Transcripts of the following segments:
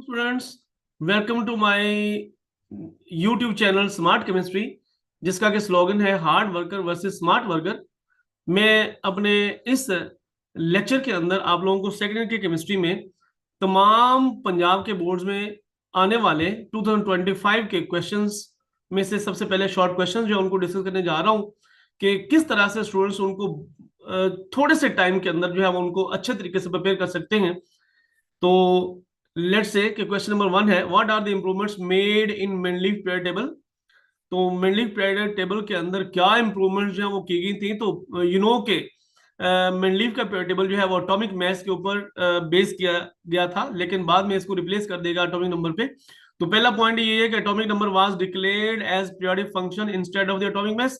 Students, welcome to my YouTube channel smart chemistry, जिसका कि slogan है hard worker versus smart worker. मैं अपने इस लेक्चर के अंदर आप लोगों को सेकेंड ईयर की केमिस्ट्री में तमाम पंजाब के बोर्ड्स में आने वाले 2025 के क्वेश्चंस में से सबसे पहले शॉर्ट क्वेश्चंस जो है उनको डिस्कस करने जा रहा हूं कि किस तरह से स्टूडेंट्स उनको थोड़े से टाइम के अंदर जो है वो उनको अच्छे तरीके से प्रिपेयर कर सकते हैं। तो लेट्स से कि क्वेश्चन नंबर वन है, what are the improvements made in मेनलीफ पीरियड टेबल। तो मेनलीफ पीरियड टेबल के अंदर क्या इंप्रूवमेंट्स जो है वो की गई थी। तो यू नो के मेनलीफ का पीरियड टेबल जो है वो एटॉमिक मास के ऊपर बेस किया गया था, लेकिन बाद में इसको रिप्लेस कर देगा एटॉमिक नंबर पे। तो पहला पॉइंट ये है कि atomic number was declared as periodic function instead of the atomic mass.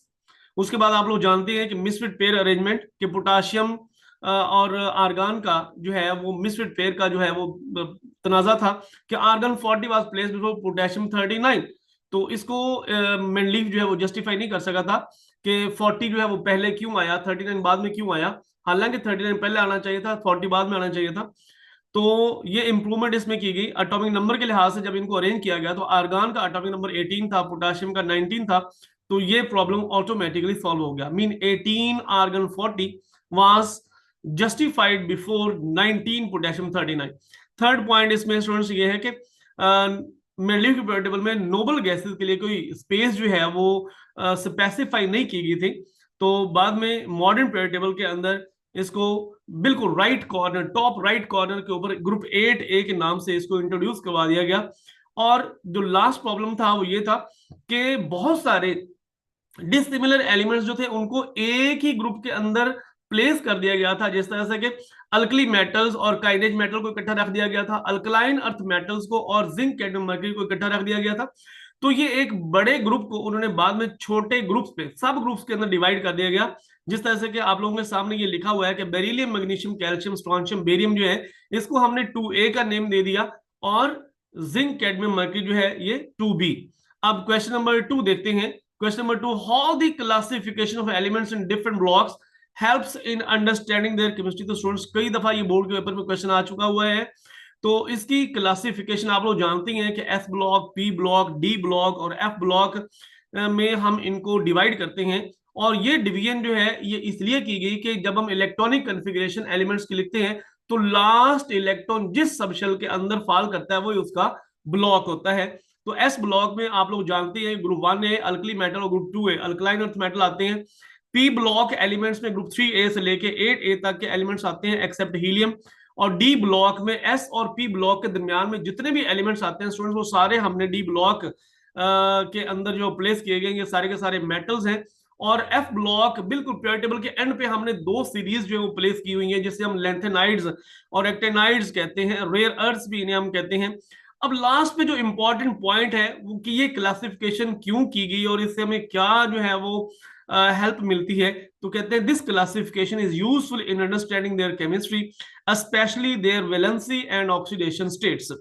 उसके बाद आप लोग जानते हैं कि मिसफिट पेयर अरेंजमेंट के पोटाशियम और आर्गान का जो है वो मिसफिट पेयर का जो है वो तनाजा था कि argon 40 was placed before potassium 39। तो इसको मेंडलीफ जो है वो जस्टिफाई नहीं कर सका था कि 40 जो है वो पहले क्यों आया, 39 बाद में क्यों आया। हालांकि 39 पहले आना चाहिए था, 40 बाद में आना चाहिए था। तो ये इंप्रूवमेंट इसमें की गई एटॉमिक नंबर के लिहाज से। जब इनको अरेंज किया गया तो आर्गान का एटॉमिक नंबर 18 था, पोटाशियम का 19 था। तो ये प्रॉब्लम ऑटोमेटिकली सॉल्व हो गया। Mean 18 argon 40 was justified before 19 potassium 39। Third point इसमें स्टूडेंट्स ये है कि मेंडलीव के पीरियड टेबल में नोबल गैसेस के लिए कोई स्पेस जो है वो स्पेसिफाई नहीं की गई थी। तो बाद में मॉडर्न पीरियड टेबल के अंदर इसको बिल्कुल right corner, top right corner के ऊपर ग्रुप 8A के नाम से इसको इंट्रोड्यूस करवा दिया गया। और जो लास्ट प्रॉब्लम था वो ये था कि बहुत सारे डिसिमिलर एलिमेंट्स जो थे उनको एक ही ग्रुप के अंदर प्लेस कर दिया गया था। जिस तरह से कि अल्कली मेटल्स और काइनेज मेटल को इकट्ठा रख दिया गया था, अल्कलाइन अर्थ मेटल्स को और जिंक कैडमियम मर्क्यूरी को इकट्ठा रख दिया गया था। तो ये एक बड़े ग्रुप को उन्होंने बाद में छोटे ग्रुप्स पे, सब ग्रुप्स के अंदर डिवाइड कर दिया गया। जिस तरह से कि आप लोगों के सामने ये लिखा हुआ है कि beryllium, magnesium, calcium, strontium, barium जो है इसको हमने 2A का नेम दे दिया और जिंक कैडमियम मर्क्यूरी जो है ये 2B। अब क्वेश्चन नंबर 2 देखते हैं। Question number 2, how the classification of elements in different blocks helps in understanding their chemistry. तो स्टूडेंट्स कई दफा ये बोर्ड के पेपर में क्वेश्चन आ चुका हुआ है। तो इसकी क्लासिफिकेशन आप लोग जानते हैं कि S block, P block, D block और एफ ब्लॉक में हम इनको डिवाइड करते हैं। और ये डिवीजन जो है ये इसलिए की गई कि जब हम इलेक्ट्रॉनिक कन्फिग्रेशन एलिमेंट्स की लिखते हैं तो लास्ट इलेक्ट्रॉन जिस सबशेल के अंदर फॉल करता है वही उसका ब्लॉक होता है। तो एस ब्लॉक में आप लोग जानते हैं ग्रुप 1A अल्कली मेटल और group 2A alkaline earth metal आते हैं। पी ब्लॉक एलिमेंट्स में ग्रुप 3A से लेके 8A तक के एलिमेंट्स आते हैं एक्सेप्ट हीलियम। और डी ब्लॉक में एस और पी ब्लॉक के दरमियान में जितने भी एलिमेंट्स आते हैं स्टूडेंट्स वो सारे हमने डी ब्लॉक के अंदर जो प्लेस किए गए ये सारे के सारे मेटल्स हैं। और एफ ब्लॉक बिल्कुल पीरियड टेबल के एंड पे हमने दो सीरीज जो है वो प्लेस की हुई है जिसे हम लेंथेनाइड्स और एक्टेनाइड्स कहते हैं, रेयर अर्थ्स भी इन्हें हम कहते हैं। अब लास्ट पे जो इंपॉर्टेंट पॉइंट है वो कि ये क्लासिफिकेशन क्यों की गई और इससे हमें क्या जो है वो हेल्प मिलती है। तो कहते हैं this classification is useful in understanding their chemistry specially their valency and oxidation states.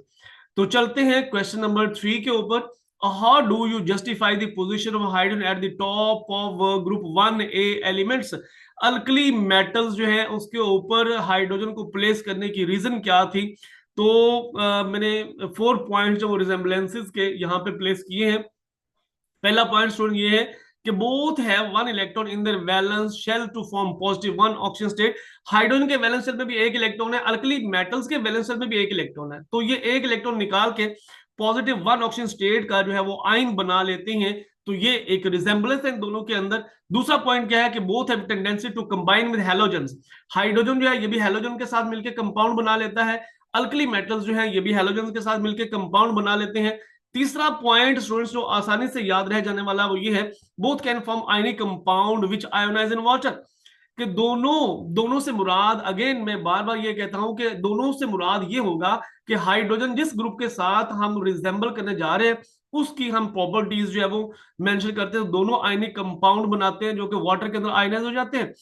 तो चलते हैं क्वेश्चन नंबर 3 के ऊपर। How do you justify the position of hydrogen at the top of group 1A elements. Alkali metals जो है उसके ऊपर hydrogen को प्लेस करने की रीजन क्या थी। तो मैंने 4 पॉइंट्स जो रिजेम्बलेंसेस के यहाँ पे प्लेस किए हैं। पहला पॉइंट स्टूडेंट ये है कि both have one electron in their valence shell to form positive one oxygen state. Hydrogen के वैलेंस शेल में भी एक इलेक्ट्रॉन है, अल्कली मेटल्स के वैलेंस शेल में भी एक इलेक्ट्रॉन है। तो ये एक इलेक्ट्रॉन निकाल के पॉजिटिव वन ऑक्सीजन स्टेट का जो है वो आयन बना लेते हैं। तो ये एक रिजेम्बलेंस है इन दोनों के अंदर। दूसरा पॉइंट क्या है कि both have tendency to combine with halogens. Hydrogen जो है ये भी हैलोजन के साथ मिलकर कंपाउंड बना लेता है, अल्कली मेटल्स जो है ये भी हैलोजन के साथ मिलकर कंपाउंड बना लेते हैं। तीसरा पॉइंट स्टूडेंट्स जो आसानी से याद रह जाने वाला वो ये है, both can form ionic compound which ionize in water. कि दोनों दोनों से मुराद, अगेन मैं बार बार ये कहता हूं कि दोनों से मुराद ये होगा कि हाइड्रोजन जिस ग्रुप के साथ हम रिजेंबल करने जा रहे हैं उसकी हम प्रॉपर्टीज जो है वो मेंशन करते हैं। दोनों आयनिक कंपाउंड बनाते हैं जो कि वाटर के अंदर आयनाइज हो जाते हैं।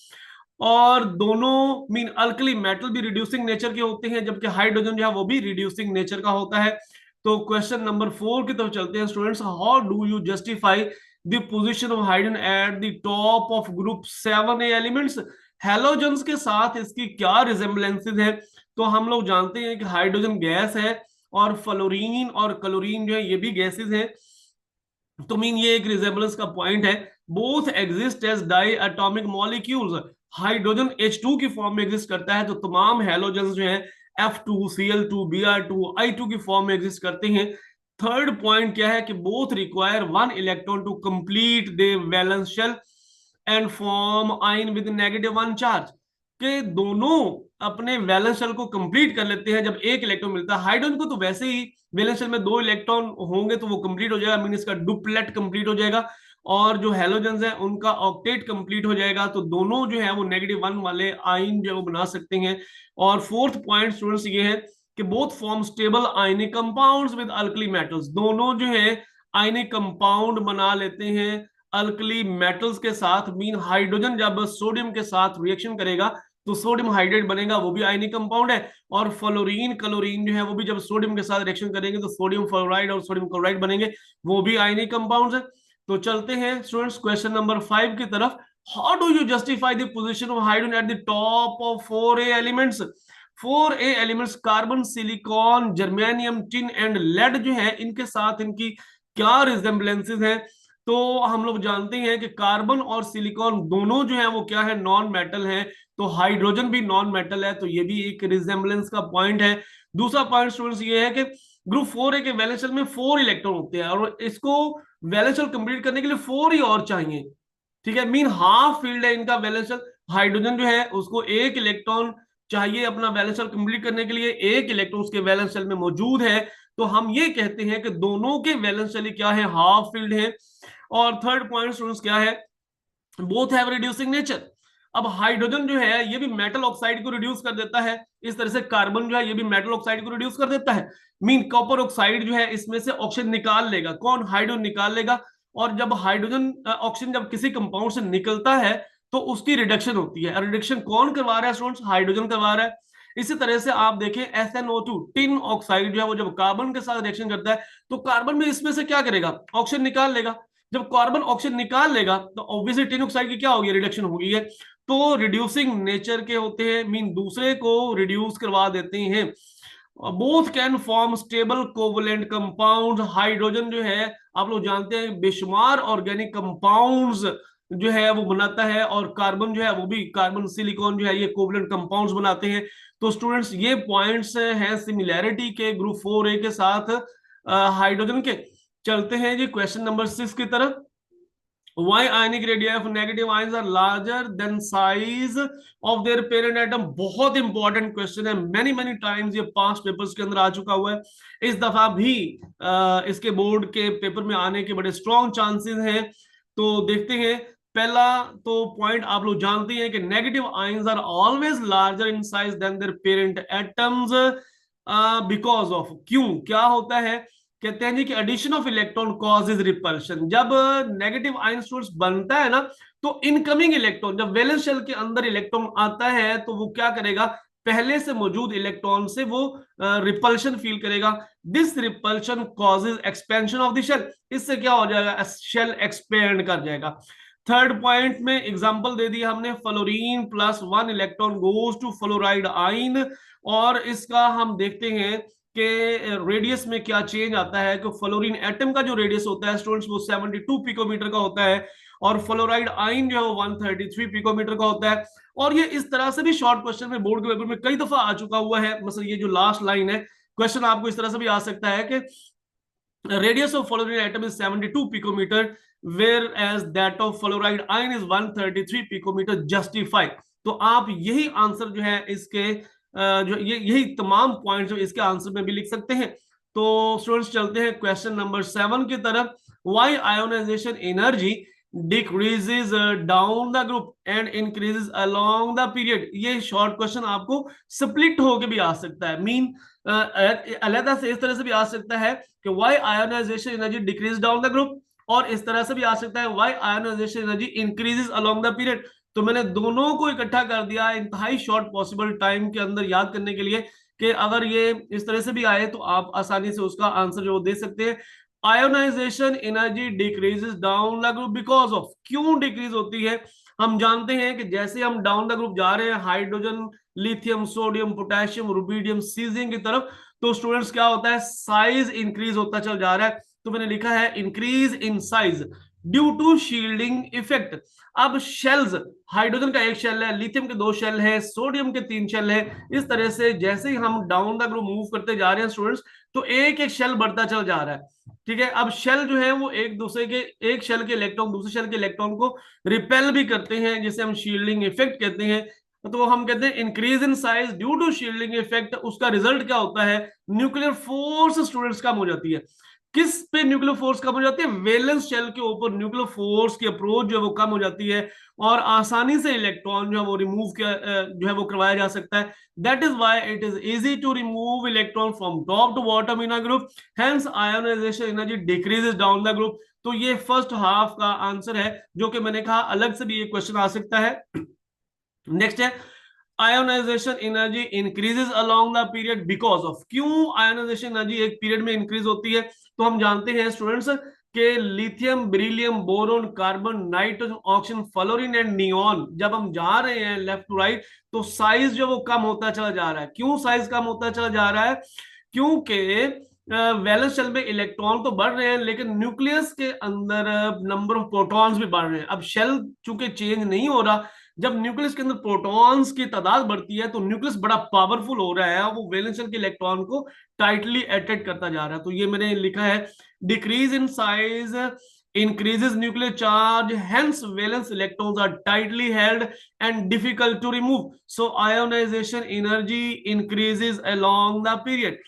और दोनों मीन अल्कली मेटल भी रिड्यूसिंग नेचर के होते हैं जबकि हाइड्रोजन जो है वो भी रिड्यूसिंग नेचर का होता है। तो क्वेश्चन नंबर 4 की तरफ चलते हैं students. How do you justify the position of hydrogen at the top of group 7A elements. Halogens के साथ इसकी क्या रिजेम्बलेंसेज है। तो हम लोग जानते हैं कि हाइड्रोजन गैस है और फ्लोरीन और क्लोरीन जो है ये भी गैसेज हैं। तो मीन ये एक रिजेम्बलेंस का पॉइंट है। Both exist as diatomic molecules. Hydrogen H2 की फॉर्म में एग्जिस्ट करता है, तो तमाम हैलोजन जो है F2 Cl2 Br2 I2 की फॉर्म में एग्जिस्ट करते हैं। थर्ड पॉइंट क्या है कि both require one electron to complete the valence shell and form ion with negative one charge. के दोनों अपने वैलेंस शेल को कंप्लीट कर लेते हैं जब एक इलेक्ट्रॉन मिलता है। हाइड्रोजन को तो वैसे ही वैलेंस शेल में 2 इलेक्ट्रॉन होंगे तो वो कंप्लीट हो जाएगा, मीन इसका डुप्लेट कंप्लीट हो जाएगा, और जो हैलोजन है उनका ऑक्टेट कंप्लीट हो जाएगा। तो दोनों जो है वो -1 वाले आयन जो है वो बना सकते हैं। और फोर्थ पॉइंट स्टूडेंट्स ये है कि both form stable ionic compounds with alkali metals. दोनों जो है आयनिक कंपाउंड बना लेते हैं अल्कली मेटल्स के साथ। मीन हाइड्रोजन जब सोडियम के साथ रिएक्शन करेगा तो सोडियम हाइड्रेट बनेगा, वो भी आयनिक कंपाउंड है। और फ्लोरीन क्लोरीन जो है वो भी जब सोडियम के साथ रिएक्शन करेंगे तो सोडियम फ्लोराइड और सोडियम क्लोराइड बनेंगे, वो भी आयनिक कंपाउंड्स है। तो चलते हैं स्टूडेंट्स क्वेश्चन नंबर 5 की तरफ। How do you justify the position of hydrogen at the top of 4A elements? 4A elements carbon, silicon, germanium, tin and lead जो है इनके साथ इनकी क्या रिजेम्बलेंसेज हैं? तो हम लोग जानते हैं कि कार्बन और सिलिकॉन दोनों जो है वो क्या है, नॉन मेटल है। तो हाइड्रोजन भी नॉन मेटल है, तो ये भी एक रिजेम्बलेंस का पॉइंट है। दूसरा पॉइंट स्टूडेंट्स ये है कि ग्रुप 4A के वैलेंस शेल में 4 इलेक्ट्रॉन होते हैं और इसको वैलेंस शेल कंप्लीट करने के लिए 4 ही और चाहिए। ठीक है, मीन हाफ फील्ड है इनका वैलेंस शेल। हाइड्रोजन जो है उसको 1 इलेक्ट्रॉन चाहिए अपना वैलेंस शेल कंप्लीट करने के लिए, 1 इलेक्ट्रॉन उसके वैलेंस शेल में मौजूद है। तो हम ये कहते हैं कि दोनों के वैलेंस शेल क्या है, हाफ फील्ड है। और थर्ड पॉइंट स्टूडेंट्स क्या है, बोथ हैव रिड्यूसिंग नेचर। अब हाइड्रोजन जो है ये भी मेटल ऑक्साइड को रिड्यूस कर देता है, इस तरह से कार्बन जो है ये भी मेटल ऑक्साइड को रिड्यूस कर देता है। मीन कॉपर ऑक्साइड जो है इसमें से ऑक्सीजन निकाल लेगा, कौन, हाइड्रोजन निकाल लेगा। और जब हाइड्रोजन ऑक्सीजन जब किसी कंपाउंड से निकलता है तो उसकी रिडक्शन होती है। रिडक्शन कौन करवा रहा है स्टूडेंट्स, हाइड्रोजन करवा रहा है। इसी तरह से आप देखें SnO2 टिन ऑक्साइड जो है वो जब कार्बन के साथ रिएक्शन करता है तो कार्बन में इसमें से क्या करेगा, ऑक्सीजन निकाल लेगा। जब कार्बन ऑक्सीजन निकाल लेगा तो ऑब्वियसली टिन ऑक्साइड की क्या होगी, रिडक्शन होगी है। तो रिड्यूसिंग नेचर के होते हैं, मीन दूसरे को रिड्यूस करवा देते हैं। Both can form stable covalent compound. Hydrogen जो है आप लोग जानते हैं बेशुमार ऑर्गेनिक कंपाउंड्स जो है वो बनाता है, और कार्बन जो है वो भी, कार्बन सिलिकॉन जो है ये कोवलेंट कंपाउंड्स बनाते हैं। तो स्टूडेंट्स ये पॉइंट्स हैं सिमिलैरिटी के ग्रुप 4A के साथ हाइड्रोजन के। चलते हैं जी क्वेश्चन नंबर 6 की तरफ। Why ionic radii of negative ions are larger than size of their parent atom? बहुत इंपॉर्टेंट क्वेश्चन है, मैनी मैनी टाइम्स ये पास्ट पेपर्स के अंदर आ चुका हुआ है। इस दफा भी इसके बोर्ड के पेपर में आने के बड़े स्ट्रॉन्ग चांसेस हैं। तो देखते हैं। पहला तो पॉइंट आप लोग जानते हैं कि negative ions are always larger in size than their parent atoms because of, क्यों, क्या होता है, कहते हैं जी कि addition of electron causes repulsion. जब नेगेटिव आयन सोर्स बनता है ना तो इनकमिंग इलेक्ट्रॉन, जब वैलेंस शेल के अंदर इलेक्ट्रॉन आता है तो वो क्या करेगा, पहले से मौजूद इलेक्ट्रॉन से वो रिपल्शन फील करेगा। This repulsion causes expansion of the shell. इससे क्या हो जाएगा, शेल एक्सपेंड कर जाएगा। थर्ड पॉइंट में एग्जांपल दे दिया हमने, fluorine +1 electron goes to fluoride ion. और इसका हम देखते हैं कि रेडियस में क्या चेंज आता है। कि फ्लोरीन एटम का जो रेडियस होता है स्टूडेंट्स वो 72 पिकोमीटर का होता है, और फ्लोराइड आइन जो है वो 133 पिकोमीटर का होता है। और ये इस तरह से भी शॉर्ट क्वेश्चन में बोर्ड के पेपर में कई दफा आ चुका हुआ है। मतलब ये जो लास्ट लाइन है, क्वेश्चन आपको इस तरह से भी आ सकता है कि radius of fluorine atom is 72 picometer whereas that of fluoride ion is 133 picometer, justify। तो आप यही आंसर जो है इसके जो यही तमाम पॉइंट्स इसके आंसर में भी लिख सकते हैं। तो स्टूडेंट्स चलते हैं क्वेश्चन नंबर 7 की तरफ। Why ionization energy decreases down the group and increases along the period? ये शॉर्ट क्वेश्चन आपको स्प्लिट होके भी आ सकता है, मीन अलग से इस तरह से भी आ सकता है कि why ionization energy decrease down the group, और इस तरह से भी आ सकता है why ionization energy increases along the period. तो मैंने दोनों को इकट्ठा कर दिया इंतहाई शॉर्ट पॉसिबल टाइम के अंदर याद करने के लिए, कि अगर ये इस तरह से भी आए तो आप आसानी से उसका आंसर जो दे सकते हैं। Ionization energy decreases down the group because of, क्यों डिक्रीज होती है, हम जानते हैं कि जैसे हम डाउन द ग्रुप जा रहे हैं hydrogen lithium, sodium, potassium, rubidium, caesium की तरफ, तो स्टूडेंट्स क्या होता है, साइज इंक्रीज होता चल जा रहा है। तो मैंने लिखा है increase in size due to shielding effect. अब शेल्स, हाइड्रोजन का एक शेल है, लिथियम के दो शेल है, सोडियम के तीन शेल है। इस तरह से जैसे ही हम डाउन द ग्रुप मूव करते जा रहे हैं स्टूडेंट्स, तो एक एक शेल बढ़ता चल जा रहा है। ठीक है, अब शेल जो है वो एक दूसरे के, एक शेल के इलेक्ट्रॉन दूसरे शेल के इलेक्ट्रॉन को रिपेल भी करते हैं, जिसे हम शील्डिंग इफेक्ट कहते हैं। तो हम कहते हैं increase in size due to shielding effect. उसका रिजल्ट क्या होता है, न्यूक्लियर फोर्स स्टूडेंट्स कम हो जाती है। किस पे न्यूक्लियर फोर्स कम हो जाती है, वैलेंस शेल के ऊपर न्यूक्लियर फोर्स की अप्रोच जो है वो कम हो जाती है, और आसानी से इलेक्ट्रॉन जो है वो रिमूव किया जो है वो करवाया जा सकता है। That is why it is easy to remove electron from top to bottom in a group, hence ionization energy decreases down the group. तो ये फर्स्ट हाफ का आंसर है, जो कि मैंने कहा अलग से भी ये क्वेश्चन आ सकता है। नेक्स्ट है, ionization energy increases along the period because of. क्यों आयोनाइजेशन एनर्जी एक पीरियड में इंक्रीज होती है, तो हम जानते हैं स्टूडेंट्स के lithium, beryllium, boron, carbon, nitrogen, oxygen, fluorine and neon, जब हम जा रहे हैं लेफ्ट टू राइट, तो साइज जो वो कम होता चला जा रहा है। क्यों साइज कम होता चला जा रहा है, क्योंकि वैलेंस शेल में इलेक्ट्रॉन तो बढ़ रहे हैं, लेकिन न्यूक्लियस के अंदर नंबर ऑफ प्रोटॉन्स भी बढ़ रहे हैं। अब शेल चूंकि चेंज नहीं हो रहा, जब न्यूक्लियस के अंदर प्रोटॉन्स की तादाद बढ़ती है, तो न्यूक्लियस बड़ा पावरफुल हो रहा है, वो वैलेंस शेल के इलेक्ट्रॉन को टाइटली अट्रैक्ट करता जा रहा है। तो ये मैंने लिखा है, decrease in size increases nuclear charge, hence valence electrons are tightly held and difficult to remove, so ionization energy increases along the period.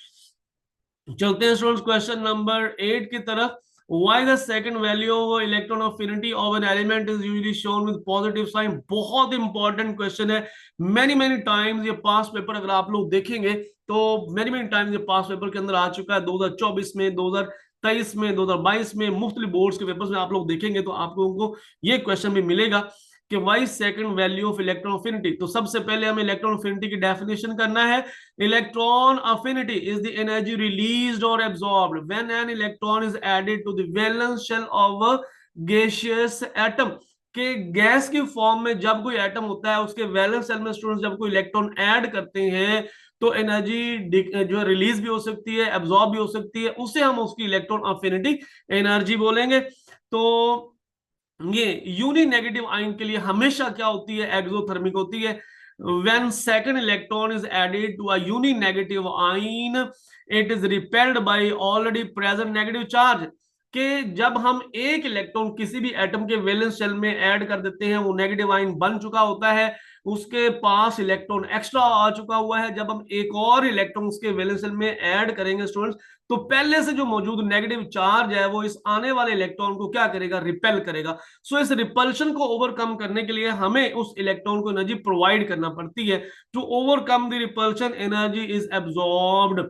चलते हैं स्टूडेंट्स क्वेश्चन नंबर 8 की तरफ। Why the second value of electron affinity of an element is usually shown with positive sign? बहुत important question है। many times ये पास paper अगर आप लोग देखेंगे, तो many times ये पास पेपर के अंदर आ चुका है। 2024 में, 2023 में, 2022 में, मुख्तलिफ बोर्ड्स के पेपर्स में आप लोग देखेंगे तो आप लोगों को ये क्वेश्चन भी मिलेगा कि why second value of electron affinity. तो सबसे पहले हमें इलेक्ट्रॉन अफिनिटी की डेफिनेशन करना है। Electron affinity is the energy released और absorbed when an electron is added to the valence shell of a gaseous atom. के गैस की फॉर्म में जब कोई एटम होता है, उसके वैलेंस शेल में स्टूडेंट्स जब कोई इलेक्ट्रॉन ऐड करते हैं, तो एनर्जी जो है रिलीज भी हो सकती है, एब्सॉर्ब भी हो सकती है, उसे हम उसकी इलेक्ट्रॉन अफिनिटी एनर्जी बोलेंगे। तो ये यूनी नेगेटिव आयन के लिए हमेशा क्या होती है, एक्सोथर्मिक होती है। When second electron is added to a uni negative ion, it is repelled by already present negative charge. कि जब हम एक इलेक्ट्रॉन किसी भी एटम के वैलेंस शेल में ऐड कर देते हैं, वो नेगेटिव आयन बन चुका होता है, उसके पास इलेक्ट्रॉन एक्स्ट्रा आ चुका हुआ है। जब हम एक और इलेक्ट्रॉन उसके वैलेंस शेल में ऐड करेंगे स्टूडेंट्स, तो पहले से जो मौजूद नेगेटिव चार्ज है वो इस आने वाले इलेक्ट्रॉन को क्या करेगा, रिपेल करेगा। सो इस रिपल्शन को ओवरकम करने के लिए हमें उस इलेक्ट्रॉन को एनर्जी प्रोवाइड करना पड़ती है। To overcome the repulsion, energy is absorbed.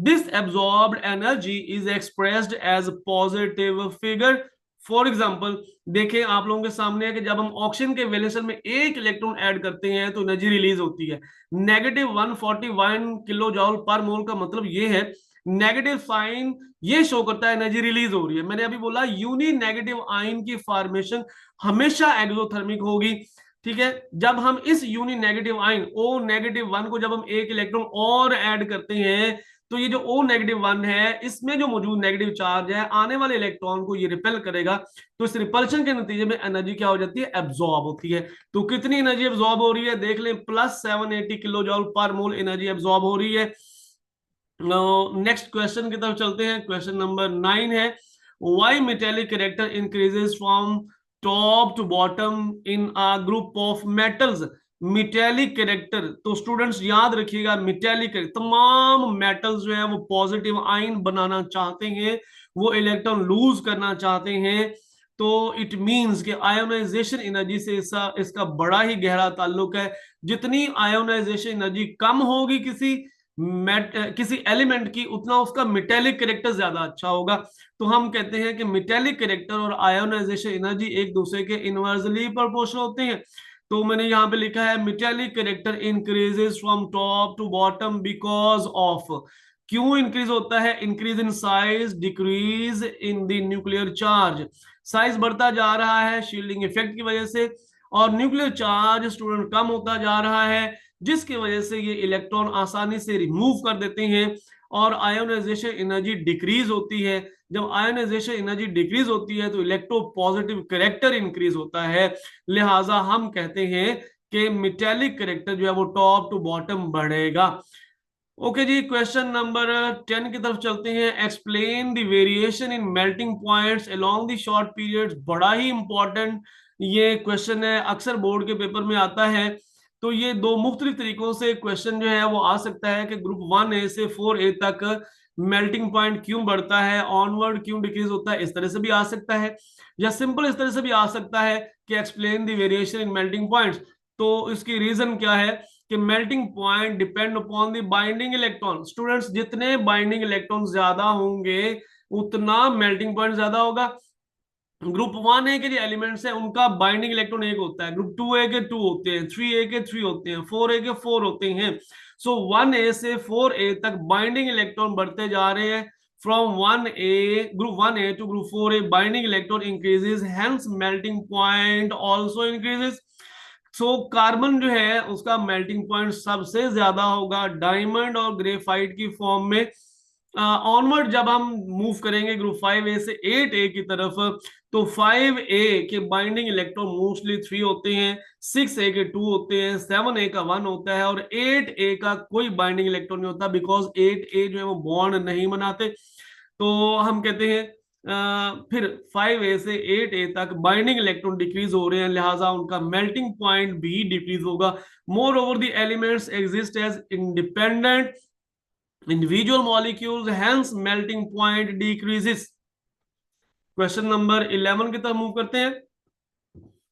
This absorbed energy is expressed as positive figure. For example देखें, आप लोगों के सामने है कि जब हम ऑक्सीजन के वैलेंस शेल में एक इलेक्ट्रॉन ऐड करते हैं, तो एनर्जी रिलीज होती है -141 किलो जॉल पर मोल। का मतलब ये है, नेगेटिव साइन ये शो करता है एनर्जी रिलीज हो रही है। मैंने अभी बोला यूनी नेगेटिव आयन की फॉर्मेशन हमेशा एक्सोथर्मिक होगी। ठीक है, जब हम इस यूनी नेगेटिव आयन O-1 को जब हम एक इलेक्ट्रॉन और ऐड करते हैं, तो ये जो O-1 है, इसमें जो मौजूद नेगेटिव चार्ज है, आने वाले इलेक्ट्रॉन को ये रिपेल करेगा। तो इस रिपल्शन के नतीजे में एनर्जी क्या हो जाती है, एब्जॉर्ब होती है। तो कितनी एनर्जी एब्जॉर्ब हो रही है देख लें, +780 किलो जॉल पर मोल एनर्जी एब्जॉर्ब हो रही है। नेक्स्ट क्वेश्चन की तरफ चलते हैं। क्वेश्चन नंबर 9 है, why metallic character increases from top to bottom in a group of metals. Metallic character, तो स्टूडेंट्स याद रखिएगा, मेटेलिक तमाम मेटल्स जो है वो पॉजिटिव आयन बनाना चाहते हैं, वो इलेक्ट्रॉन लूज करना चाहते हैं। तो इट मींस कि आयोनाइजेशन एनर्जी से इसका बड़ा ही गहरा ताल्लुक है। जितनी आयोनाइजेशन एनर्जी कम होगी किसी एलिमेंट की, उतना उसका मेटेलिक कैरेक्टर ज्यादा अच्छा होगा। तो हम कहते हैं कि मेटेलिक कैरेक्टर और आयोनाइजेशन एनर्जी एक दूसरे के इनवर्सली प्रोपोर्शनल होते हैं। तो मैंने यहां पे लिखा है, metallic character increases from top to bottom because of. क्यों इंक्रीज होता है, increase in size, decrease in the nuclear charge. Size बढ़ता जा रहा है शील्डिंग इफेक्ट की वजह से, और न्यूक्लियर चार्ज स्टूडेंट कम होता जा रहा है। जिसकी वजह से ये इलेक्ट्रॉन आसानी से रिमूव कर देते हैं और आयोनाइजेशन एनर्जी डिक्रीज होती है। जब आयोनाइजेशन एनर्जी डिक्रीज होती है तो इलेक्ट्रो पॉजिटिव करेक्टर इंक्रीज होता है, लिहाजा हम कहते हैं कि मेटेलिक करेक्टर जो है वो टॉप टू बॉटम बढ़ेगा। ओके जी, क्वेश्चन नंबर 10 की तरफ चलते हैं। Explain the variation in melting points along the short periods. बड़ा ही इंपॉर्टेंट ये क्वेश्चन है, अक्सर बोर्ड के पेपर में आता है। तो ये दो मुख्तलिफ तरीकों से क्वेश्चन जो है वो आ सकता है कि ग्रुप 1A से 4A तक मेल्टिंग पॉइंट क्यों बढ़ता है, ऑनवर्ड क्यों डिक्रीज होता है, इस तरह से भी आ सकता है, या सिंपल इस तरह से भी आ सकता है कि explain the variation in melting points. तो इसकी रीजन क्या है कि melting point depend upon the binding electron. Students, जितने बाइंडिंग इलेक्ट्रॉन ज्यादा होंगे उतना मेल्टिंग पॉइंट ज्यादा होगा। ग्रुप 1A के जो एलिमेंट्स है उनका बाइंडिंग इलेक्ट्रॉन एक होता है, ग्रुप 2A के 2 होते हैं, 3A के 3 होते हैं, 4A के 4 होते हैं। सो 1A से 4A तक बाइंडिंग इलेक्ट्रॉन बढ़ते जा रहे हैं। From 1A group 1A to group 4A binding electron increases, hence melting point also increases. So carbon जो है उसका मेल्टिंग पॉइंट सबसे ज्यादा होगा डायमंड और ग्रेफाइट की फॉर्म में। ऑनवर्ड जब हम मूव करेंगे ग्रुप 5A से 8A की तरफ, तो 5A के बाइंडिंग इलेक्ट्रॉन मोस्टली 3 होते हैं, 6A के 2 होते हैं, 7A का 1 होता है और 8A का कोई बाइंडिंग इलेक्ट्रॉन नहीं होता, बिकॉज 8A जो है वो बॉन्ड नहीं बनाते। तो हम कहते हैं फिर 5A से 8A तक बाइंडिंग इलेक्ट्रॉन डिक्रीज हो रहे हैं, लिहाजा उनका मेल्टिंग पॉइंट भी डिक्रीज होगा। Moreover the elements exist as independent individual molecules, hence melting point decreases। Question number 11 की तरफ मूव करते हैं।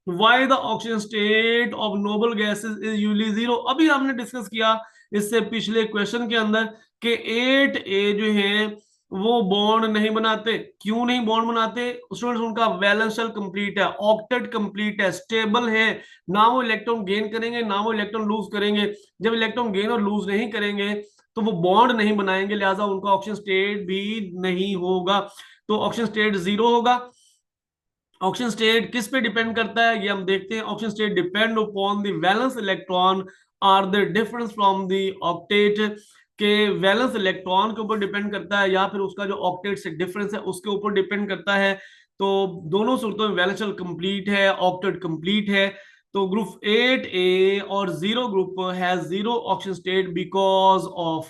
Why the oxygen state of noble gases is usually zero। अभी हमने डिस्कस किया इससे पिछले क्वेश्चन के अंदर कि 8A जो है वो बॉन्ड नहीं बनाते। क्यों नहीं बॉन्ड बनाते स्टूडेंट्स? उनका वैलेंस शेल कंप्लीट है, ऑक्टेट कंप्लीट है, स्टेबल है, ना वो इलेक्ट्रॉन गेन करेंगे ना वो इलेक्ट्रॉन लूज करेंगे। जब इलेक्ट्रॉन गेन और लूज नहीं करेंगे तो वो बॉन्ड नहीं बनाएंगे, लिहाजा उनका ऑक्सीजन स्टेट भी नहीं होगा, तो ऑक्सीजन स्टेट जीरो होगा। ऑक्सीजन स्टेट किस पे डिपेंड करता है ये हम देखते हैं। Oxygen state depend upon the valence electron or the difference from the octet, के वैलेंस इलेक्ट्रॉन के ऊपर डिपेंड करता है या फिर उसका जो ऑक्टेट से डिफरेंस है उसके ऊपर डिपेंड करता है। तो दोनों सूरतों में वैलेंस शेल कंप्लीट है, ऑक्टेट कंप्लीट है। तो ग्रुप 8A और zero group has zero oxygen state because of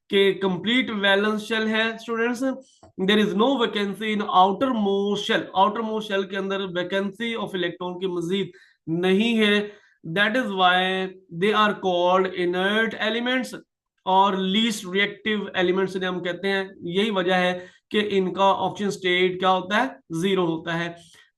के कंप्लीट वैलेंस शेल है। Students, there is no vacancy in outermost shell. Outermost shell के अंदर वैकेंसी ऑफ इलेक्ट्रॉन की मजीद नहीं है, that is why they are called inert elements और least reactive elements जिन्हें हम कहते हैं। यही वजह है कि इनका ऑक्सीजन स्टेट क्या होता है, जीरो होता है।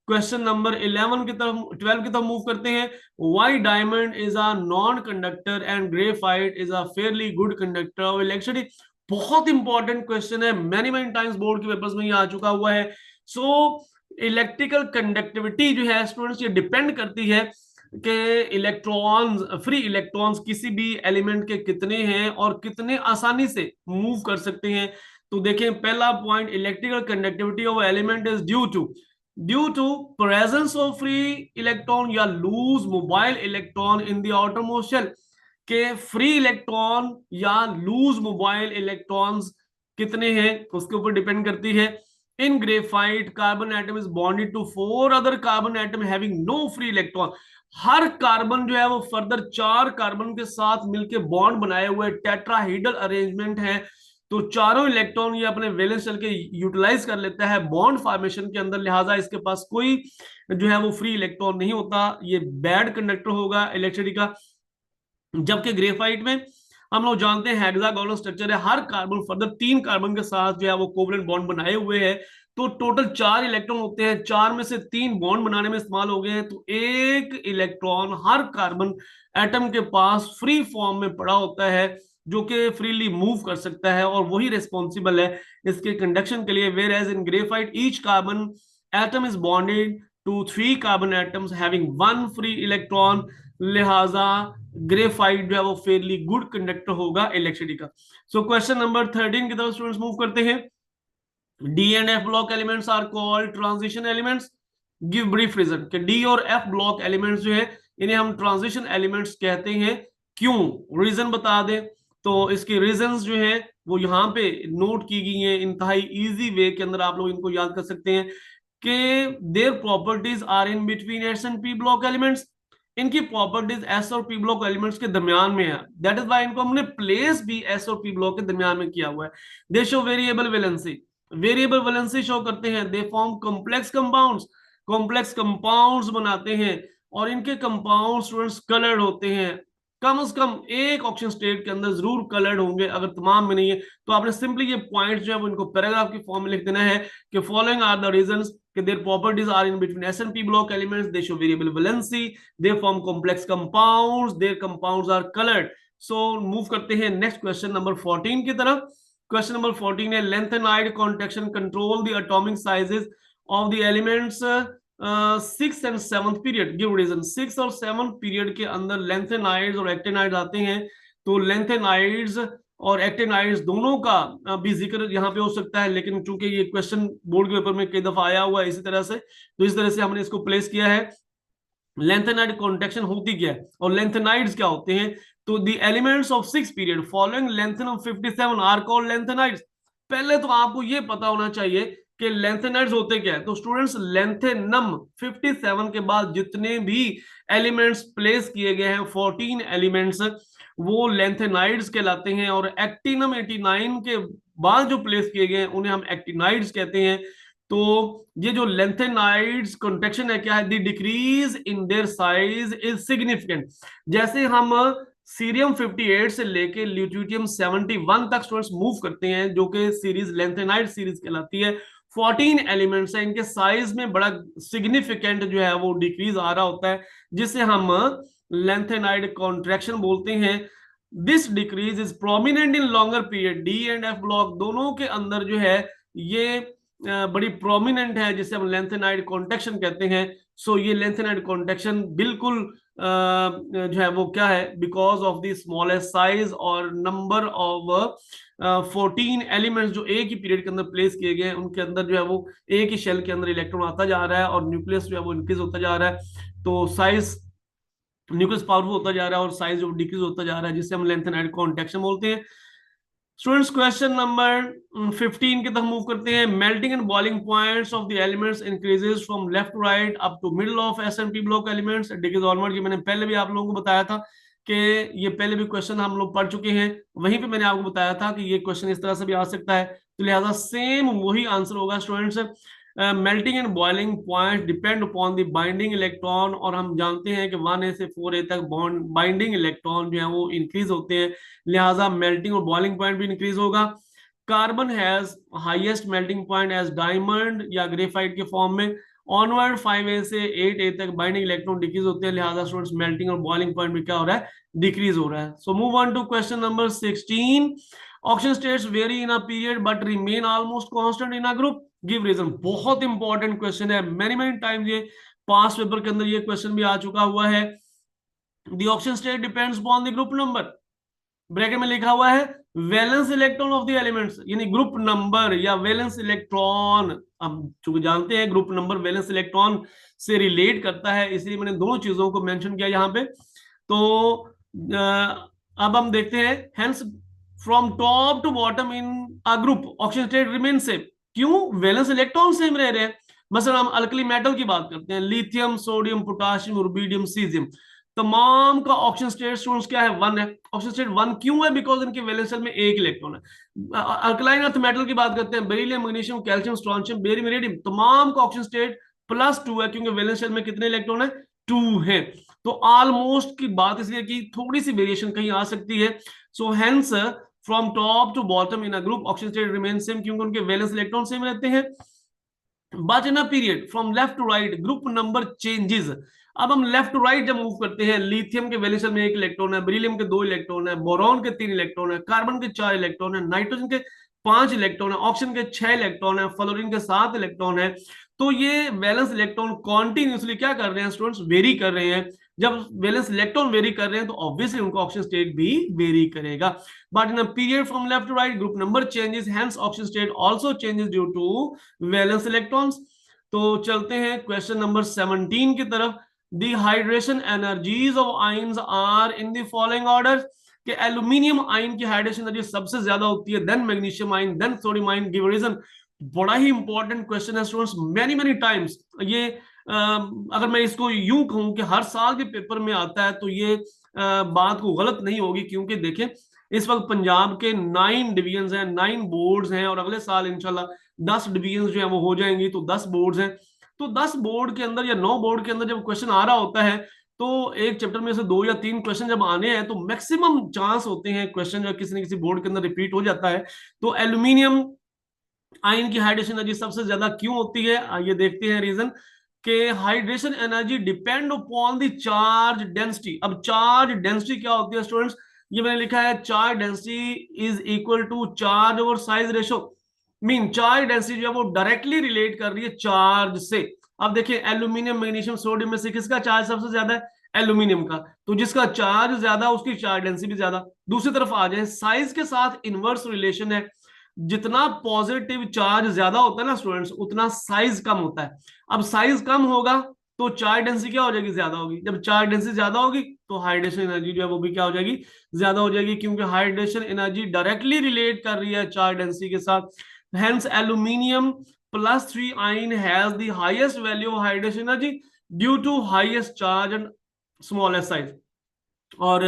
क्वेश्चन नंबर 11 की तरफ 12 की तरफ मूव करते हैं। Why diamond is a non conductor and graphite is a fairly good conductor of electricity. बहुत इंपॉर्टेंट क्वेश्चन है, मैनी मैनी टाइम्स बोर्ड के पेपर्स में ये आ चुका हुआ है। सो इलेक्ट्रिकल कंडक्टिविटी जो है स्टूडेंट्स ये डिपेंड करती है कि इलेक्ट्रॉन्स, फ्री इलेक्ट्रॉन्स किसी भी एलिमेंट के कितने हैं और कितने आसानी से मूव कर सकते हैं। तो देखें पहला point, electrical conductivity of element is due to presence of free electron या loose mobile electron in the outermost shell. के फ्री इलेक्ट्रॉन या लूज मोबाइल इलेक्ट्रॉन्स कितने हैं उसके ऊपर डिपेंड करती है। In graphite carbon atom is bonded to 4 other carbon atom having no free electron. हर कार्बन जो है वो फर्दर 4 कार्बन के साथ मिलकर बॉन्ड बनाए हुए टेट्राहीड्रल अरेंजमेंट है। तो चारों इलेक्ट्रॉन ये अपने वैलेंस शेल के यूटिलाइज कर लेता है बॉन्ड फॉर्मेशन के अंदर, लिहाजा इसके पास कोई जो है वो फ्री इलेक्ट्रॉन नहीं होता, ये बैड कंडक्टर होगा इलेक्ट्रिसिटी का। जबकि ग्रेफाइट में हम लोग जानते हैं हेक्सागोनल स्ट्रक्चर है, हर कार्बन फर्दर 3 कार्बन के साथ जो है वो कोवलेंट बॉन्ड बनाए हुए हैं। तो टोटल 4 इलेक्ट्रॉन होते हैं, 4 में से 3 बॉन्ड बनाने में इस्तेमाल हो गए हैं, तो एक इलेक्ट्रॉन हर कार्बन एटम के पास फ्री फॉर्म में पड़ा होता है जो कि फ्रीली मूव कर सकता है और वही रिस्पॉन्सिबल है इसके कंडक्शन के लिए। Whereas in graphite each carbon atom is bonded to 3 carbon atoms having 1 free electron, लिहाजा ग्रेफाइट जो है वो फेयरली गुड कंडक्टर होगा इलेक्ट्रिसिटी का। सो क्वेश्चन नंबर 13 की तरफ स्टूडेंट्स मूव करते हैं। D and F block elements are called transition elements. Give brief reason कि डी और एफ ब्लॉक एलिमेंट्स जो है इन्हें हम ट्रांजिशन एलिमेंट्स कहते हैं। क्यों, रीजन बता दे। तो इसके रीजंस जो है वो यहाँ पे नोट की गई हैं, इंतहाई इजी वे के अंदर आप लोग इनको याद कर सकते हैं कि their properties are in between S and P block elements. इनकी प्रॉपर्टीज एस और पी ब्लॉक एलिमेंट्स के दरमियान में है, दैट इज वाई इनको हमने प्लेस भी एस और पी ब्लॉक के दरमियान में किया हुआ है। दे show variable valency, variable valency show करते हैं। दे form complex compounds, complex compounds बनाते हैं, और इनके कंपाउंड स्टूडेंट्स कलर्ड होते हैं। कम से कम एक ऑक्सीजन स्टेट के अंदर जरूर कलर्ड होंगे, अगर तमाम में नहीं है तो आपने सिंपली ये पॉइंट जो है वो इनको पैराग्राफ की फॉर्म में लिख देना है कि फॉलोइंग आर द रीजंस कि their properties are in between S and P block elements, they show variable valency, they form complex compounds, their compounds are coloured. So move करते हैं नेक्स्ट क्वेश्चन नंबर 14 की तरफ। Question number 14 है lanthanide contraction control the atomic sizes of the elements 6th and 7th period, give reason. 6th और 7th period के अंदर lanthanides और actinides आते हैं, तो लेंथेनाइड्स और एक्टिनाइड्स दोनों का भी जिक्र यहाँ पे हो सकता है, लेकिन चूंकि ये क्वेश्चन बोर्ड के पेपर में कई दफा आया हुआ है इसी तरह से, तो इस तरह से हमने इसको प्लेस किया है। लेंथेनाइड कॉन्ट्रैक्शन होती क्या है और लेंथेनाइड्स क्या होते हैं? तो the elements of 6th period following lanthanum 57 are called lanthanides. पहले तो आपको ये पता होना चाहिए कि लेंथेनाइड्स होते क्या है। तो स्टूडेंट्स लेंथेनम 57 के बाद जितने भी एलिमेंट्स प्लेस किए गए हैं 14 एलिमेंट्स, वो लेंथेनाइड्स कहलाते हैं, और एक्टिनम 89 के बाद जो प्लेस किए गए हैं उन्हें हम एक्टिनाइड्स कहते हैं। तो ये जो लेंथेनाइड्स कॉन्ट्रैक्शन है क्या है, the decrease in their size is significant. जैसे हम सीरियम 58 से लेके ल्यूटियम 71 तक स्टूडेंट्स मूव करते हैं, जो कि सीरीज लेंथेनाइड सीरीज कहलाती है। 14 एलिमेंट्स है, इनके साइज में बड़ा सिग्निफिकेंट जो है वो डिक्रीज आ रहा होता है, जिसे हम लेंथेनाइड कॉन्ट्रैक्शन बोलते हैं। This decrease is prominent in longer period, D and F block दोनों के अंदर जो है ये बड़ी प्रोमिनेंट है, जिसे हम लेंथेनाइड कॉन्ट्रैक्शन कहते हैं। सो ये लेंथेनाइड कॉन्ट्रैक्शन बिल्कुल जो है वो क्या है, because of the smallest size और नंबर ऑफ 14 एलिमेंट्स जो एक ही पीरियड के अंदर प्लेस किए गए हैं, उनके अंदर जो है वो एक ही शेल के अंदर इलेक्ट्रॉन आता जा रहा है और न्यूक्लियस जो है वो इंक्रीज होता जा रहा है। तो साइज न्यूक्लियस पावरफुल होता जा रहा है और साइज जो डिक्रीज होता जा रहा है, जिसे हम लेंथेनाइड कॉन्ट्रैक्शन बोलते हैं। स्टूडेंट्स क्वेश्चन नंबर 15 की तरफ मूव करते हैं। Melting and boiling points of the elements increases from left to right up to middle of S and P block elements decrease onward. ये मैंने पहले भी आप लोगों को बताया था कि ये पहले भी क्वेश्चन हम लोग पढ़ चुके हैं, वहीं पे मैंने आपको बताया था कि ये क्वेश्चन इस तरह से भी आ सकता है, तो लिहाजा सेम वही आंसर होगा students. Melting and boiling point depend upon the binding electron, और हम जानते हैं कि 1a से 4a तक बॉन्ड बाइंडिंग इलेक्ट्रॉन जो है वो इंक्रीज होते हैं, लिहाजा मेल्टिंग और बॉइलिंग पॉइंट भी इंक्रीज होगा। Carbon has highest melting point as diamond या ग्रेफाइट के फॉर्म में। ऑनवर्ड 5a से 8a तक बाइंडिंग इलेक्ट्रॉन डिक्रीज होते हैं, लिहाजा स्टूडेंट्स मेल्टिंग और बॉइलिंग पॉइंट भी क्या हो रहा है, डिक्रीज हो रहा है। So move on to question number 16। Oxygen states vary in a period but remain almost constant in a group, give reason. बहुत इंपॉर्टेंट क्वेश्चन है, मेनी मेनी टाइम्स ये पास्ट पेपर के अंदर ये क्वेश्चन भी आ चुका हुआ है। The oxygen state depends upon the group number, bracket में लिखा हुआ है valence electron of the elements, यानी ग्रुप नंबर या वैलेंस इलेक्ट्रॉन। अब चूंकि जानते हैं ग्रुप नंबर वैलेंस इलेक्ट्रॉन से रिलेट करता है, इसलिए मैंने दोनों चीजों को मेंशन किया यहाँ पे। तो अब हम देखते हैं, hence from top to bottom in a group oxygen state remain same. क्यों? वैलेंस इलेक्ट्रॉन सेम रह रहे हैं। मसलन हम अल्कली मेटल की बात करते हैं, lithium, sodium, potassium, rubidium, caesium, तमाम का ऑक्सीजन स्टेट स्टूडेंट्स क्या है, 1 है। ऑक्सीजन स्टेट 1 क्यों है? बिकॉज इनके वैलेंस शेल में एक इलेक्ट्रॉन है। अल्कलाइन अर्थ मेटल की बात करते हैं, beryllium, magnesium, calcium, strontium, barium, iridium, तमाम का ऑक्सीजन स्टेट +2 है, क्योंकि वैलेंस शेल में कितने इलेक्ट्रॉन है, 2 है। तो ऑलमोस्ट की बात इसलिए कि थोड़ी सी वेरिएशन कहीं आ सकती है। So hence from top to bottom in a group oxygen state remain same, क्योंकि उनके वैलेंस इलेक्ट्रॉन सेम रहते हैं। But in a period from left to right group number changes. अब हम लेफ्ट टू राइट जब मूव करते हैं, lithium के वैलेंस शेल में 1 इलेक्ट्रॉन है, बेरिलियम के 2 इलेक्ट्रॉन है, बोरॉन के 3 इलेक्ट्रॉन है, कार्बन के 4 इलेक्ट्रॉन है, नाइट्रोजन के 5 इलेक्ट्रॉन है, ऑक्सीजन के 6 इलेक्ट्रॉन है, फ्लोरीन के 7 इलेक्ट्रॉन है। तो ये वैलेंस इलेक्ट्रॉन कॉन्टिन्यूसली क्या कर रहे हैं स्टूडेंट्स, वेरी कर रहे हैं। जब वैलेंस इलेक्ट्रॉन वेरी कर रहे हैं तो ऑब्वियसली उनका ऑक्सीजन स्टेट भी वेरी करेगा। But in a period from left to right group number changes, hence oxygen state also changes due to valence electrons. तो चलते हैं क्वेश्चन नंबर 17 की तरफ। The hydration energies of ions are in the following order, कि aluminium ion की hydration energy सबसे ज्यादा होती है, then magnesium ion, then sodium ion. Give reason. बड़ा ही इंपॉर्टेंट क्वेश्चन है स्टूडेंट्स, मेनी मेनी टाइम्स। ये अगर मैं इसको यूं कहूं कि हर साल के पेपर में आता है, तो ये बात को गलत नहीं होगी, क्योंकि देखें इस वक्त पंजाब के 9 डिवीजन हैं, 9 बोर्ड्स हैं, और अगले साल इंशाल्लाह 10 डिवीजन जो है वो हो जाएंगी, तो 10 बोर्ड्स हैं। तो 10 बोर्ड के अंदर या 9 बोर्ड के अंदर जब क्वेश्चन आ रहा होता है, तो एक चैप्टर में से 2 या 3 क्वेश्चन जब आने हैं, तो मैक्सिमम चांस होते हैं क्वेश्चन जो किसी न किसी बोर्ड के अंदर रिपीट हो जाता है। तो एल्यूमिनियम आयन की हाइड्रेशन एनर्जी सबसे ज्यादा क्यों होती है, आइए देखते हैं रीजन। के hydration energy depend upon the charge density. अब चार्ज डेंसिटी क्या होती है स्टूडेंट्स, ये मैंने लिखा है charge density is equal to charge over size ratio. Mean charge density जो है वो डायरेक्टली रिलेट कर रही है चार्ज से। अब देखिए एल्यूमिनियम, मैग्नीशियम, सोडियम में से किसका चार्ज सबसे ज्यादा है, एल्यूमिनियम का, तो जिसका चार्ज ज्यादा उसकी चार्ज डेंसिटी भी ज्यादा। दूसरी तरफ आ जाए, साइज के साथ इनवर्स रिलेशन है, जितना पॉजिटिव चार्ज ज्यादा होता है ना स्टूडेंट्स, उतना साइज कम होता है। अब साइज कम होगा तो चार्ज डेंसिटी क्या हो जाएगी, ज्यादा होगी। जब चार्ज डेंसिटी ज्यादा होगी तो हाइड्रेशन एनर्जी जो है वो भी क्या हो जाएगी, ज्यादा हो जाएगी, क्योंकि हाइड्रेशन एनर्जी डायरेक्टली रिलेट कर रही है चार्ज डेंसिटी के साथ। Hence aluminium +3 ion has the highest value of hydration energy due to highest charge and smallest size. और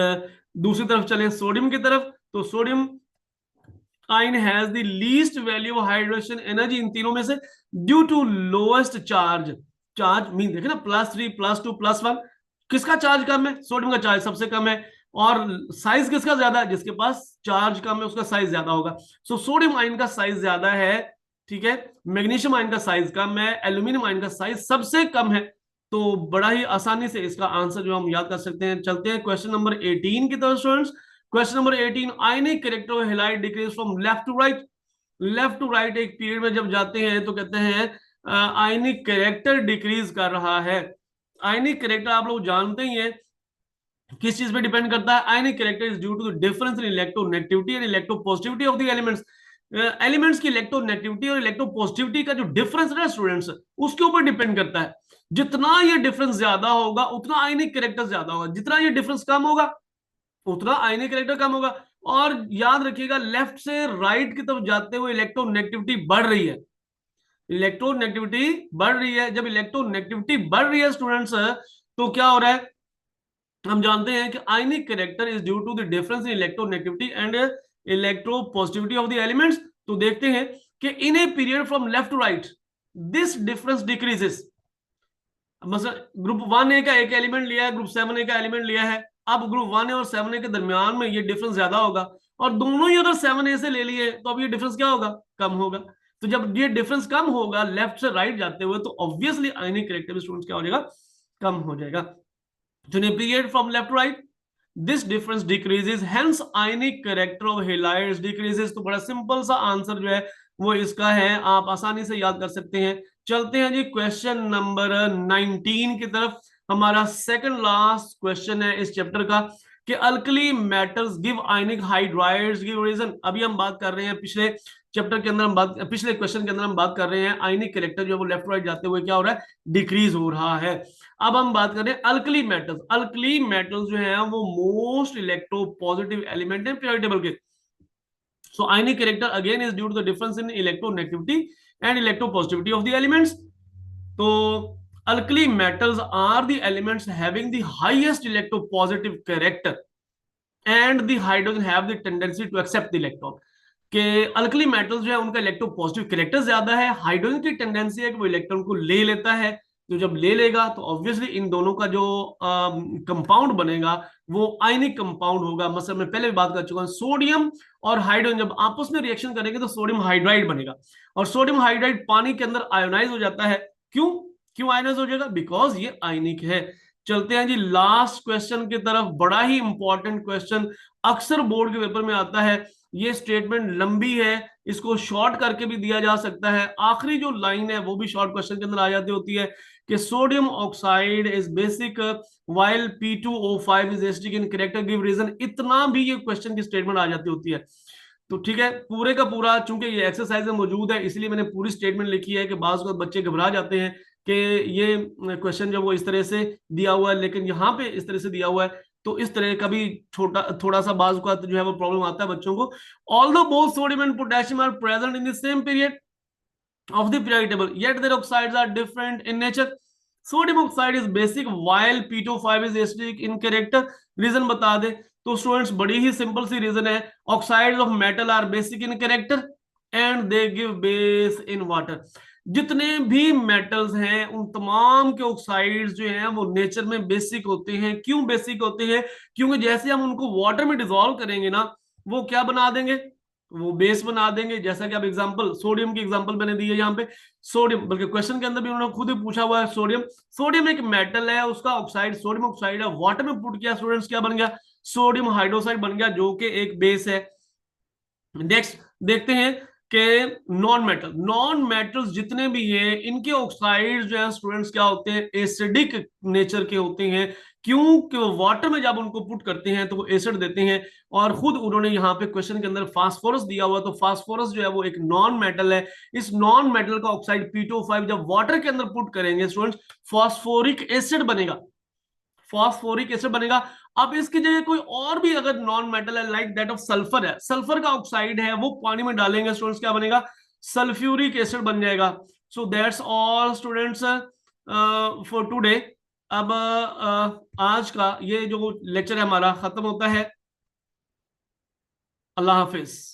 दूसरी तरफ चले सोडियम की तरफ, तो sodium ion has the least value of hydration energy इन तीनों में से due to lowest charge. Charge mean देखे ना, +3 +2 +1, किसका चार्ज कम है, सोडियम का चार्ज सबसे कम है। और साइज किसका ज्यादा है, जिसके पास चार्ज कम है उसका साइज ज्यादा होगा। सो सोडियम आयन का साइज ज्यादा है, ठीक है। मैग्नीशियम आयन का साइज कम है, एल्यूमिनियम आयन का साइज सबसे कम है। तो बड़ा ही आसानी से इसका आंसर जो हम याद कर सकते हैं। चलते हैं क्वेश्चन नंबर 18 की तरफ students. Question number 18, ionic character of halide decrease from left to right. Left to right एक पीरियड में जब जाते हैं तो कहते हैं आयनिक कैरेक्टर डिक्रीज कर रहा है। आयनिक कैरेक्टर आप लोग जानते ही हैं किस चीज पे डिपेंड करता है, ionic character is due to the difference in electronegativity and electropositivity of the elements. Elements की इलेक्ट्रोनेगेटिविटी और इलेक्ट्रोपॉजिटिविटी का जो डिफरेंस है स्टूडेंट्स, उसके ऊपर डिपेंड करता है। जितना ये डिफरेंस ज्यादा होगा उतना आयनिक कैरेक्टर ज्यादा होगा, जितना ये डिफरेंस कम होगा उतना आयनिक कैरेक्टर कम होगा। और याद रखिएगा लेफ्ट से राइट की तरफ जाते हुए इलेक्ट्रोनेगेटिविटी बढ़ रही है, इलेक्ट्रोनेगेटिविटी बढ़ रही है। जब इलेक्ट्रोनेगेटिविटी बढ़ रही है स्टूडेंट्स, तो क्या हो रहा है, हम जानते हैं कि ionic character is due to the difference in electronegativity and electropositivity of the elements. तो देखते हैं कि in a period from left to right this difference decreases. मतलब ग्रुप 1A का एक एलिमेंट लिया है, ग्रुप 7A का एलिमेंट लिया है, अब ग्रुप 1A और 7A के दरमियान में ये डिफरेंस ज्यादा होगा, और दोनों ही अगर 7A से ले लिए तो अब ये डिफरेंस क्या होगा, कम होगा। तो जब ये डिफरेंस कम होगा लेफ्ट से राइट जाते हुए, तो ऑब्वियसली आयनिक कैरेक्टर स्टूडेंट्स क्या हो जाएगा, कम हो जाएगा। तो in period from left to right this difference decreases, hence ionic character of halides decreases. तो बड़ा सिंपल सा आंसर जो है वो इसका है, आप आसानी से याद कर सकते हैं। चलते हैं जी क्वेश्चन नंबर 19 की तरफ। हमारा सेकंड लास्ट क्वेश्चन है इस चैप्टर का, कि अल्कली मेटल्स गिव आयनिक हाइड्राइड्स गिव रीजन। अभी हम बात कर रहे हैं पिछले चैप्टर के अंदर, हम बात पिछले क्वेश्चन के अंदर हम बात कर रहे हैं आयनिक कैरेक्टर जो है वो लेफ्ट राइट जाते हुए क्या हो रहा है, डिक्रीज हो रहा है। अब हम बात करें अल्कली मेटल्स। अल्कली मेटल्स जो है वो मोस्ट इलेक्ट्रो पॉजिटिव एलिमेंट है पीरियोडिक टेबल के। So ionic character again is due to the difference in electronegativity and electropositivity of the elements. So alkali metals are the elements having the highest electropositive character and the hydrogen have the tendency to accept the electron. कि alkali metals जो है उनका electro positive character ज्यादा है, hydrogen की tendency है कि वो इलेक्ट्रॉन को ले लेता है। तो जब ले लेगा तो ऑब्वियसली इन दोनों का जो कंपाउंड बनेगा वो आयनिक कंपाउंड होगा। मतलब मैं पहले भी बात कर चुका हूं, सोडियम और हाइड्रोजन जब आपस में रिएक्शन करेंगे तो सोडियम हाइड्राइड बनेगा, और सोडियम हाइड्राइड पानी के अंदर आयोनाइज हो जाता है। क्यों क्यों आयोनाइज हो जाएगा, बिकॉज ये आयनिक है। चलते हैं जी लास्ट क्वेश्चन की तरफ, बड़ा ही इंपॉर्टेंट क्वेश्चन, अक्सर बोर्ड के पेपर में आता है। ये स्टेटमेंट लंबी है, इसको शॉर्ट करके भी दिया जा सकता है, आखिरी जो लाइन है वो भी शॉर्ट क्वेश्चन के अंदर आ जाती होती है कि sodium oxide is basic while P2O5 is acidic in character give reason. इतना भी ये क्वेश्चन की स्टेटमेंट आ जाती होती है। तो ठीक है, पूरे का पूरा चूंकि ये एक्सरसाइज में मौजूद है इसलिए मैंने पूरी स्टेटमेंट लिखी है कि बाज़ बच्चे घबरा जाते हैं कि ये क्वेश्चन जो वो इस तरह से दिया हुआ है, लेकिन यहाँ पे इस तरह से दिया हुआ है, तो इस तरह का भी छोटा थोड़ा सा बाजू का जो है वो प्रॉब्लम आता है बच्चों को। Although both sodium and potassium are present in the same period of the periodic table, yet their oxides are different in nature. Sodium oxide is basic while P2O5 is acidic in character. Reason बता दे तो students, बड़ी ही simple सी reason है, oxides of metal are basic in character and they give base in water. जितने भी metals हैं उन तमाम के ऑक्साइड्स जो हैं वो नेचर में बेसिक होते हैं। क्यों बेसिक होते हैं? क्योंकि जैसे हम उनको वाटर में डिसॉल्व करेंगे ना, वो क्या बना देंगे, वो बेस बना देंगे। जैसा कि अब एग्जांपल, सोडियम की एग्जांपल मैंने दी है यहाँ पे। सोडियम, बल्कि क्वेश्चन के अंदर भी उन्होंने खुद ही पूछा हुआ है सोडियम। सोडियम एक मेटल है, उसका ऑक्साइड सोडियम ऑक्साइड है, वाटर में पुट किया स्टूडेंट्स, क्या बन गया? सोडियम हाइड्रोक्साइड बन गया, जो कि एक बेस है। नेक्स्ट देखते हैं कि नॉन मेटल्स जितने भी हैं इनके ऑक्साइड्स जो है स्टूडेंट्स क्या होते हैं? एसिडिक नेचर के होते हैं। क्योंकि वो वाटर में जब उनको पुट करते हैं तो वो एसिड देते हैं। और खुद उन्होंने यहाँ पे क्वेश्चन के अंदर फास्फोरस दिया हुआ, तो फास्फोरस जो है वो एक नॉन मेटल है। इस नॉन मेटल का ऑक्साइड P2O5 जब वाटर के अंदर पुट करेंगे स्टूडेंट्स, फॉस्फोरिक एसिड बनेगा, फॉस्फोरिक एसिड बनेगा। अब इसकी जगह कोई और भी अगर नॉन मेटल है, लाइक दैट ऑफ सल्फर है, सल्फर का ऑक्साइड है, वो पानी में डालेंगे स्टूडेंट्स, क्या बनेगा? सल्फ्यूरिक एसिड बन जाएगा। So that's all students for today. अब आज का ये जो लेक्चर है हमारा खत्म होता है। अल्लाह हाफिज।